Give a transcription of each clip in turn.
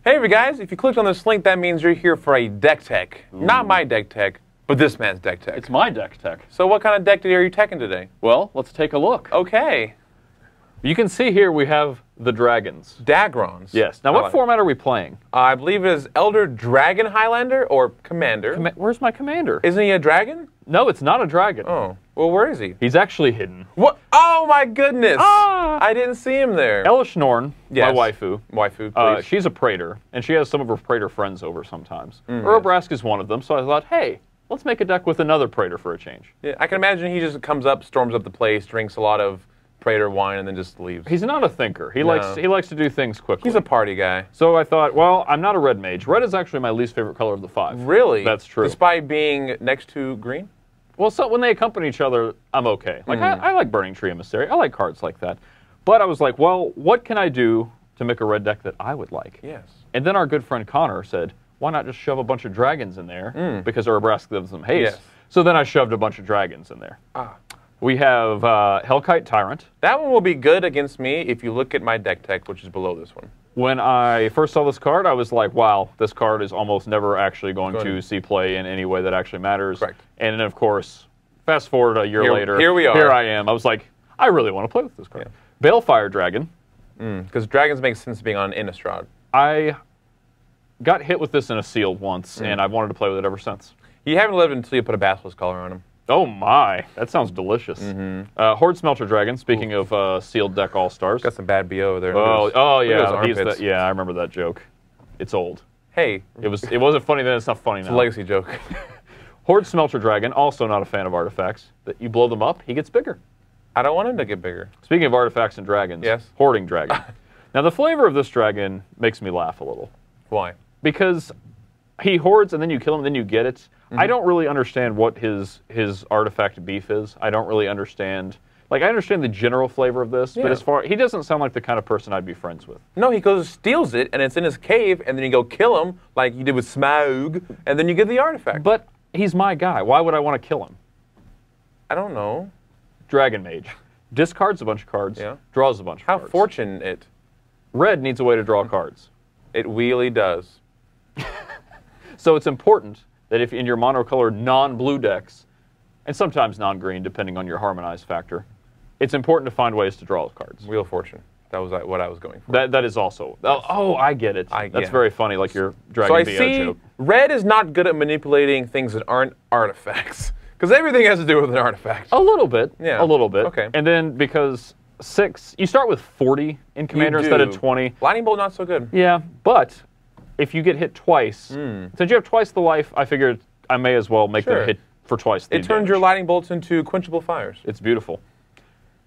Hey guys, if you clicked on this link, that means you're here for a deck tech. Ooh. Not my deck tech, but this man's deck tech. It's my deck tech. So what kind of deck are you teching today? Well, let's take a look. Okay. You can see here we have the dragons. Dagrons. Yes. Now, what format are we playing? I believe it is Elder Dragon Highlander or Commander. Where's my commander? Isn't he a dragon? No, it's not a dragon. Oh. Well, where is he? He's actually hidden. What? Oh, my goodness. Ah! I didn't see him there. Elish Norn, yes. my waifu. Waifu, please. She's a praetor, and she has some of her praetor friends over sometimes. Urabrask is one of them, so I thought, hey, let's make a deck with another praetor for a change. Yeah, I can imagine he just comes up, storms up the place, drinks a lot of praetor wine, and then just leaves. He's not a thinker. He likes to do things quickly. He's a party guy. So I thought, well, I'm not a red mage. Red is actually my least favorite color of the 5. Really? That's true. Despite being next to green? Well, so when they accompany each other, I'm okay. Like, I like Burning Tree Emissary. I like cards like that. But I was like, well, what can I do to make a red deck that I would like? Yes. And then our good friend Connor said, why not just shove a bunch of dragons in there? Because Urabrask gives them haste. Yes. So then I shoved a bunch of dragons in there. We have Hellkite Tyrant. That one will be good against me if you look at my deck tech, which is below this one. When I first saw this card, I was like, wow, this card is almost never actually going to see play in any way that actually matters. Correct. And then, of course, fast forward a year later. Here we are. Here I am. I was like, I really want to play with this card. Yeah. Balefire Dragon. Because dragons make sense being on Innistrad. I got hit with this in a sealed once, and I've wanted to play with it ever since. You haven't lived until you put a Basilisk collar on him. Oh my, that sounds delicious. Horde Smelter Dragon, speaking of sealed deck all-stars. Got some bad BO over there. Oh yeah, yeah, I remember that joke. It's old. Hey. It wasn't funny then, it's not funny now. It's a legacy joke. Horde Smelter Dragon, also not a fan of artifacts. That you blow them up, he gets bigger. I don't want him to get bigger. Speaking of artifacts and dragons, yes. Hoarding Dragon. Now the flavor of this dragon makes me laugh a little. Why? Because he hoards and then you kill him, then you get it. I don't really understand what his artifact beef is. I don't really understand. Like, I understand the general flavor of this, but he doesn't sound like the kind of person I'd be friends with. No, he goes, steals it, and it's in his cave, and then you go kill him, like you did with Smaug, and then you get the artifact. But he's my guy. Why would I want to kill him? I don't know. Dragon Mage. Discards a bunch of cards, draws a bunch of cards. How fortunate. Red needs a way to draw cards. It really does. So it's important that if in your monocolored non-blue decks, and sometimes non-green, depending on your harmonized factor, it's important to find ways to draw cards. Wheel of Fortune. That was what I was going for. That is also. Oh, I get it. That's very funny, like your Dragon BO joke. Red is not good at manipulating things that aren't artifacts. Because everything has to do with an artifact. A little bit. Yeah. A little bit. Okay. And then because 6, you start with 40 in Commander instead of 20. Lightning Bolt not so good. Yeah, but if you get hit twice, since you have twice the life, I figured I may as well make them hit for twice the damage. It turns your Lightning Bolts into quenchable fires. It's beautiful.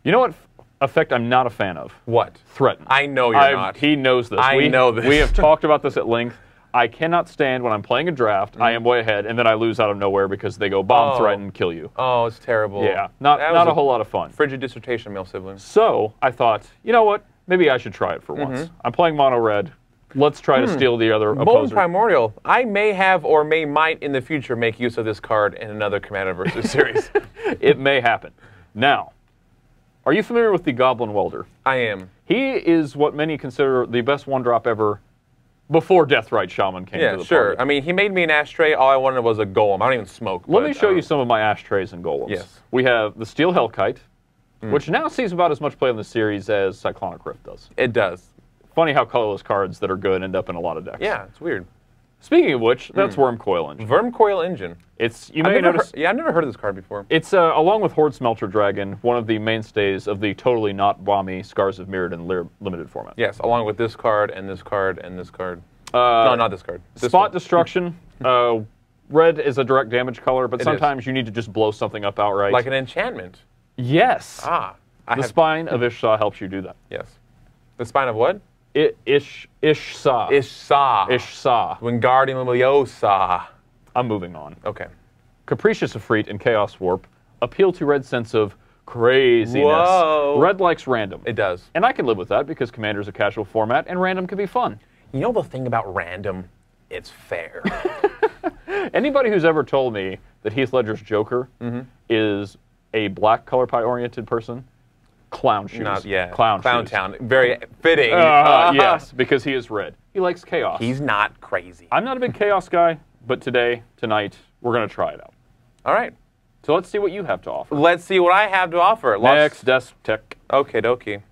You know what effect I'm not a fan of? What? Threaten. I know you're not. He knows this. I know this. We have talked about this at length. I cannot stand when I'm playing a draft, I am way ahead, and then I lose out of nowhere because they go bomb, threaten, kill you. Oh, it's terrible. Yeah, not a whole lot of fun. Frigid dissertation, male siblings. So I thought, you know what? Maybe I should try it for once. I'm playing mono red. Let's try to steal the other opposer. Molten Primordial. I may have or might in the future make use of this card in another Commander Versus series. It may happen. Now, are you familiar with the Goblin Welder? I am. He is what many consider the best one-drop ever before Deathrite Shaman came to the party. Sure. I mean, he made me an ashtray. All I wanted was a golem. I don't even smoke. Let me show you some of my ashtrays and golems. Yes. We have the Steel Hellkite, which now sees about as much play in the series as Cyclonic Rift does. It does. Funny how colorless cards that are good end up in a lot of decks. Yeah, it's weird. Speaking of which, that's Wormcoil Engine. Wormcoil Engine. You may notice. I've never heard of this card before. It's along with Horde Smelter Dragon, one of the mainstays of the totally not bomby Scars of Mirrodin limited format. Yes, along with this card and this card and this card. No, not this card. Spot Destruction. Red is a direct damage color, but sometimes you need to just blow something up outright. Like an enchantment. Yes. The Spine of Ishsa helps you do that. Yes. The Spine of what? Ishsa. Ishsa. Wingardium Leviosa. I'm moving on. Okay. Capricious Efreet and Chaos Warp appeal to Red's sense of craziness. Whoa. Red likes random. It does. And I can live with that because Commander's a casual format and random can be fun. You know the thing about random? It's fair. Anybody who's ever told me that Heath Ledger's Joker is a black color pie oriented person Clown shoes. Clown shoes. Town. Very fitting. Yes, because he is red. He likes chaos. He's not crazy. I'm not a big chaos guy, but tonight, we're going to try it out. All right. So let's see what you have to offer. Let's see what I have to offer. Next desk tech. Okay, dokie.